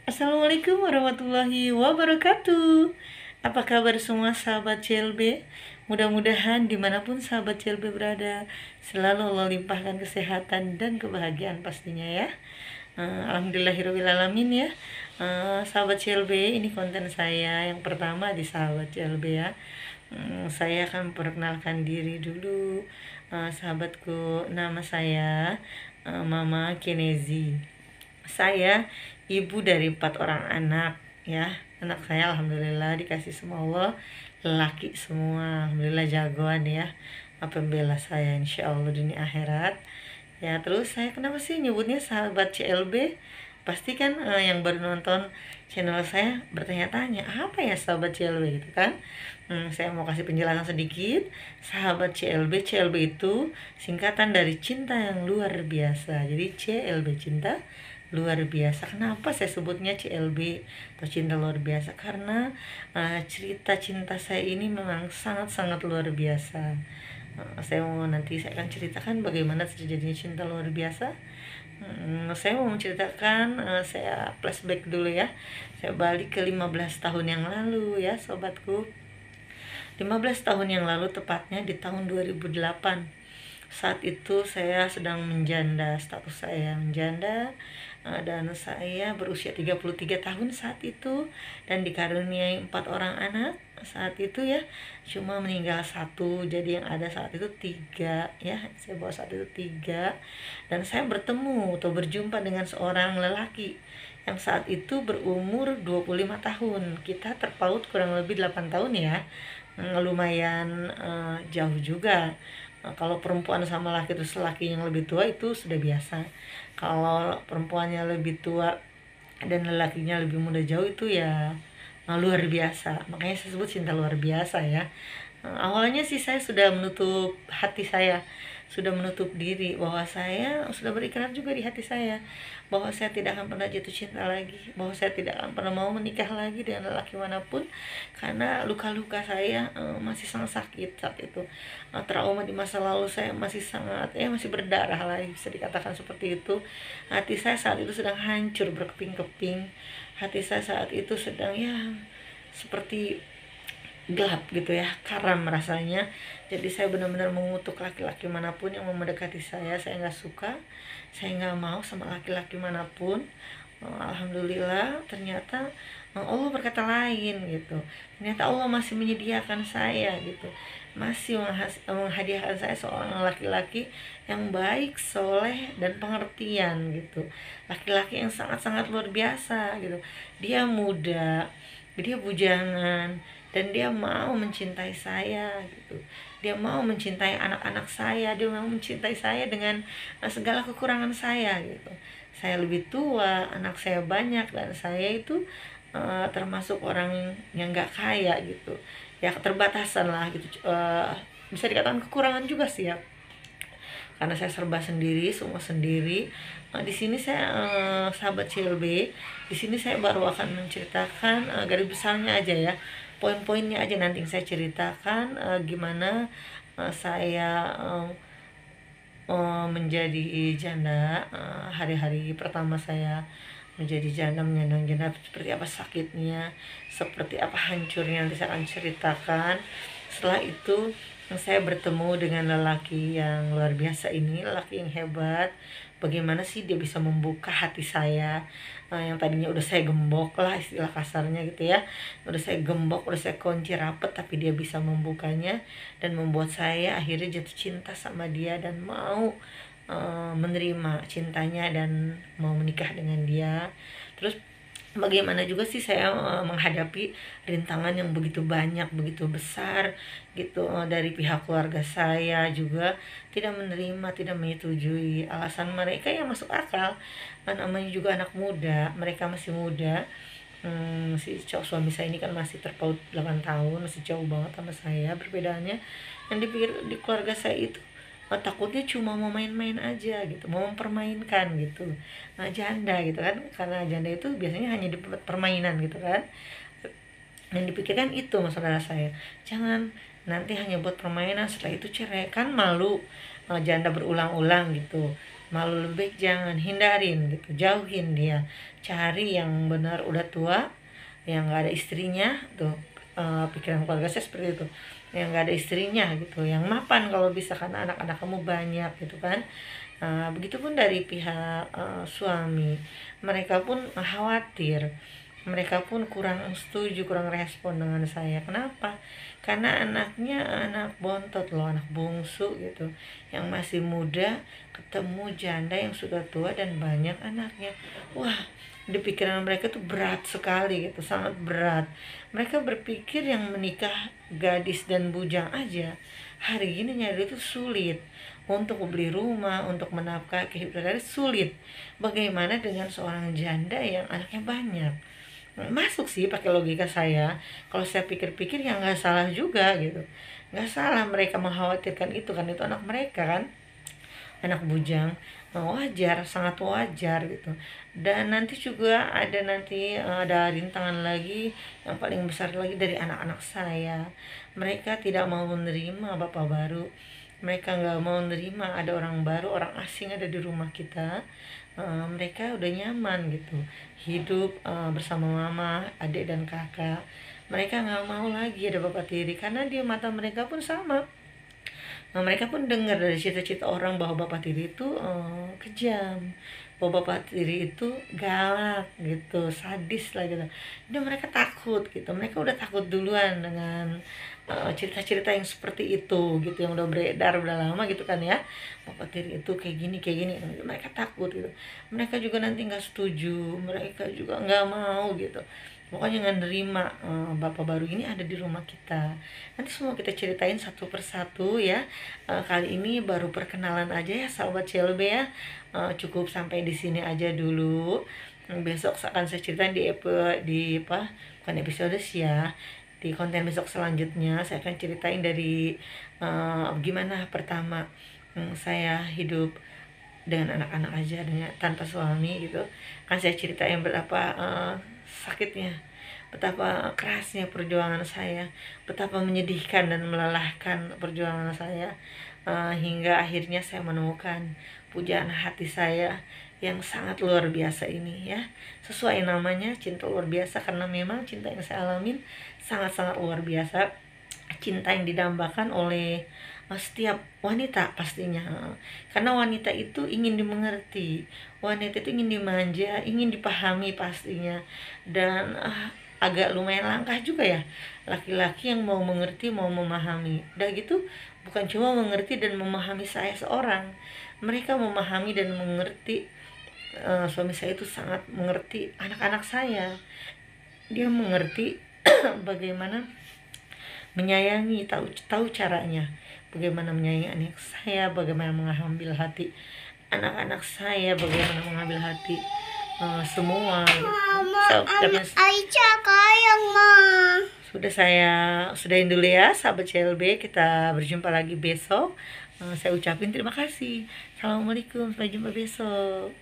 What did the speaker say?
Assalamualaikum warahmatullahi wabarakatuh. Apa kabar semua sahabat CLB? Mudah-mudahan dimanapun sahabat CLB berada, selalu Allah limpahkan kesehatan dan kebahagiaan pastinya ya. Alhamdulillahirrahmanirrahim ya. Sahabat CLB, ini konten saya yang pertama di sahabat CLB ya. Saya akan memperkenalkan diri dulu. Sahabatku, nama saya Mama Kinezi. Saya ibu dari 4 orang anak ya. Anak saya alhamdulillah dikasih sama Allah laki semua, alhamdulillah jagoan ya. Apa bela saya insya Allah dunia akhirat ya. Terus saya kenapa sih nyebutnya sahabat CLB? Pasti kan yang baru nonton channel saya bertanya-tanya apa ya sahabat CLB gitu kan. Saya mau kasih penjelasan sedikit. Sahabat CLB, CLB itu singkatan dari cinta yang luar biasa. Jadi CLB, cinta luar biasa. Kenapa saya sebutnya CLB atau cinta luar biasa? Karena cerita cinta saya ini memang sangat-sangat luar biasa. Saya akan ceritakan bagaimana terjadinya cinta luar biasa. Saya mau menceritakan, saya flashback dulu ya. Saya balik ke 15 tahun yang lalu ya sobatku. 15 tahun yang lalu, tepatnya di tahun 2008. Saat itu saya sedang menjanda, status saya menjanda, dan saya berusia 33 tahun saat itu, dan dikaruniai 4 orang anak saat itu ya. Cuma meninggal satu, jadi yang ada saat itu 3 ya. Saya bawa saat itu 3, dan saya bertemu atau berjumpa dengan seorang lelaki yang saat itu berumur 25 tahun. Kita terpaut kurang lebih 8 tahun ya. Lumayan jauh juga. Kalau perempuan sama laki terus laki yang lebih tua itu sudah biasa. Kalau perempuannya lebih tua dan lelakinya lebih muda jauh itu ya luar biasa. Makanya saya sebut cinta luar biasa ya. Awalnya sih saya sudah menutup hati saya, sudah menutup diri, bahwa saya sudah berikrar juga di hati saya bahwa saya tidak akan pernah jatuh cinta lagi, bahwa saya tidak akan pernah mau menikah lagi dengan lelaki manapun, karena luka-luka saya masih sangat sakit saat itu. Trauma di masa lalu saya masih sangat masih berdarah lah, bisa dikatakan seperti itu. Hati saya saat itu sedang hancur berkeping-keping. Hati saya saat itu sedang seperti gelap gitu ya, karam rasanya. Jadi saya benar-benar mengutuk laki-laki manapun yang mau mendekati saya nggak suka, saya nggak mau sama laki-laki manapun. Alhamdulillah ternyata Allah berkata lain gitu. Ternyata Allah masih menyediakan saya gitu, masih menghadiahkan saya seorang laki-laki yang baik, soleh, dan pengertian gitu. Laki-laki yang sangat-sangat luar biasa gitu. Dia muda, dia bujangan, dan dia mau mencintai saya gitu. Dia mau mencintai anak-anak saya, dia mau mencintai saya dengan segala kekurangan saya gitu. Saya lebih tua, anak saya banyak, dan saya itu termasuk orang yang gak kaya gitu ya, keterbatasan lah gitu. Bisa dikatakan kekurangan juga sih ya, karena saya serba sendiri, semua sendiri. Di sini saya sahabat CLB, di sini saya baru akan menceritakan garis besarnya aja ya, poin-poinnya aja nanti saya ceritakan gimana saya menjadi janda, hari-hari pertama saya menjadi janda, menyandang janda, seperti apa sakitnya, seperti apa hancurnya, nanti saya akan ceritakan. Setelah itu saya bertemu dengan lelaki yang luar biasa ini, lelaki yang hebat. Bagaimana sih dia bisa membuka hati saya, yang tadinya udah saya gembok lah istilah kasarnya gitu ya, udah saya gembok, udah saya kunci rapet, tapi dia bisa membukanya dan membuat saya akhirnya jatuh cinta sama dia dan mau menerima cintanya dan mau menikah dengan dia. Terus bagaimana juga sih saya menghadapi rintangan yang begitu banyak, begitu besar gitu, dari pihak keluarga saya juga tidak menerima, tidak menyetujui. Alasan mereka yang masuk akal, namanya juga anak muda, mereka masih muda. Si suami saya ini kan masih terpaut 8 tahun, masih jauh banget sama saya perbedaannya. Yang dipikir di keluarga saya itu takutnya cuma mau main-main aja gitu, mau mempermainkan gitu. Janda gitu kan, karena janda itu biasanya hanya di permainan gitu kan. Yang dipikirkan itu saudara saya, jangan nanti hanya buat permainan, setelah itu cerai kan malu. Janda berulang-ulang gitu. malu lebih baik jangan, hindarin gitu, jauhin dia, cari yang benar udah tua, yang nggak ada istrinya tuh. Pikiran keluarga saya seperti itu, yang nggak ada istrinya gitu, yang mapan kalau bisa, karena anak-anak kamu banyak gitu kan. Begitupun dari pihak suami, mereka pun khawatir, mereka pun kurang setuju, kurang respon dengan saya. Kenapa? Karena anaknya anak bontot loh, anak bungsu gitu, yang masih muda, ketemu janda yang sudah tua dan banyak anaknya. Wah, di pikiran mereka tuh berat sekali gitu, sangat berat. Mereka berpikir yang menikah gadis dan bujang aja hari ini nyari itu sulit, untuk beli rumah, untuk menafkahi kehidupan sulit. Bagaimana dengan seorang janda yang anaknya banyak? Masuk sih pakai logika saya. Kalau saya pikir-pikir ya nggak salah juga gitu, nggak salah mereka mengkhawatirkan itu kan, itu anak mereka kan, anak bujang. Wajar, sangat wajar gitu. Dan nanti juga ada, ada rintangan lagi yang paling besar lagi dari anak-anak saya. Mereka tidak mau menerima bapak baru, mereka nggak mau menerima ada orang baru, orang asing ada di rumah kita. Mereka udah nyaman gitu hidup bersama mama, adik dan kakak. Mereka nggak mau lagi ada bapak tiri, karena di mata mereka pun sama. Mereka pun dengar dari cita-cita orang bahwa bapak tiri itu kejam, bahwa bapak tiri itu galak gitu, sadis lah gitu. Jadi mereka takut gitu, mereka udah takut duluan dengan cerita-cerita yang seperti itu gitu, yang udah beredar udah lama gitu kan ya, bapak tiri itu kayak gini kayak gini. Mereka takut gitu, mereka juga nanti nggak setuju, mereka juga nggak mau gitu. Pokoknya nggak nerima bapak baru ini ada di rumah kita. Nanti semua kita ceritain satu persatu ya. Kali ini baru perkenalan aja ya sahabat CLB ya. Cukup sampai di sini aja dulu. Besok akan saya ceritain di apa? Bukan episode sih ya. Di konten besok selanjutnya saya akan ceritain dari gimana pertama saya hidup dengan anak-anak aja, dengan tanpa suami gitu. Kan saya ceritain berapa sakitnya, betapa kerasnya perjuangan saya, betapa menyedihkan dan melelahkan perjuangan saya, hingga akhirnya saya menemukan pujaan hati saya yang sangat luar biasa ini ya. Sesuai namanya, cinta luar biasa, karena memang cinta yang saya alamin sangat-sangat luar biasa. Cinta yang didambakan oleh setiap wanita pastinya, karena wanita itu ingin dimengerti, wanita itu ingin dimanja, ingin dipahami pastinya. Dan agak lumayan langkah juga ya laki-laki yang mau mengerti, mau memahami. Udah gitu bukan cuma mengerti dan memahami saya seorang, mereka memahami dan mengerti. Suami saya itu sangat mengerti anak-anak saya, dia mengerti bagaimana menyayangi, tahu caranya bagaimana menyayangi anak saya, bagaimana mengambil hati anak-anak saya, bagaimana mengambil hati semua. Aisyah kayang mah. Saya sudahin dulu ya sahabat CLB, kita berjumpa lagi besok. Saya ucapin terima kasih. Assalamualaikum, sampai jumpa besok.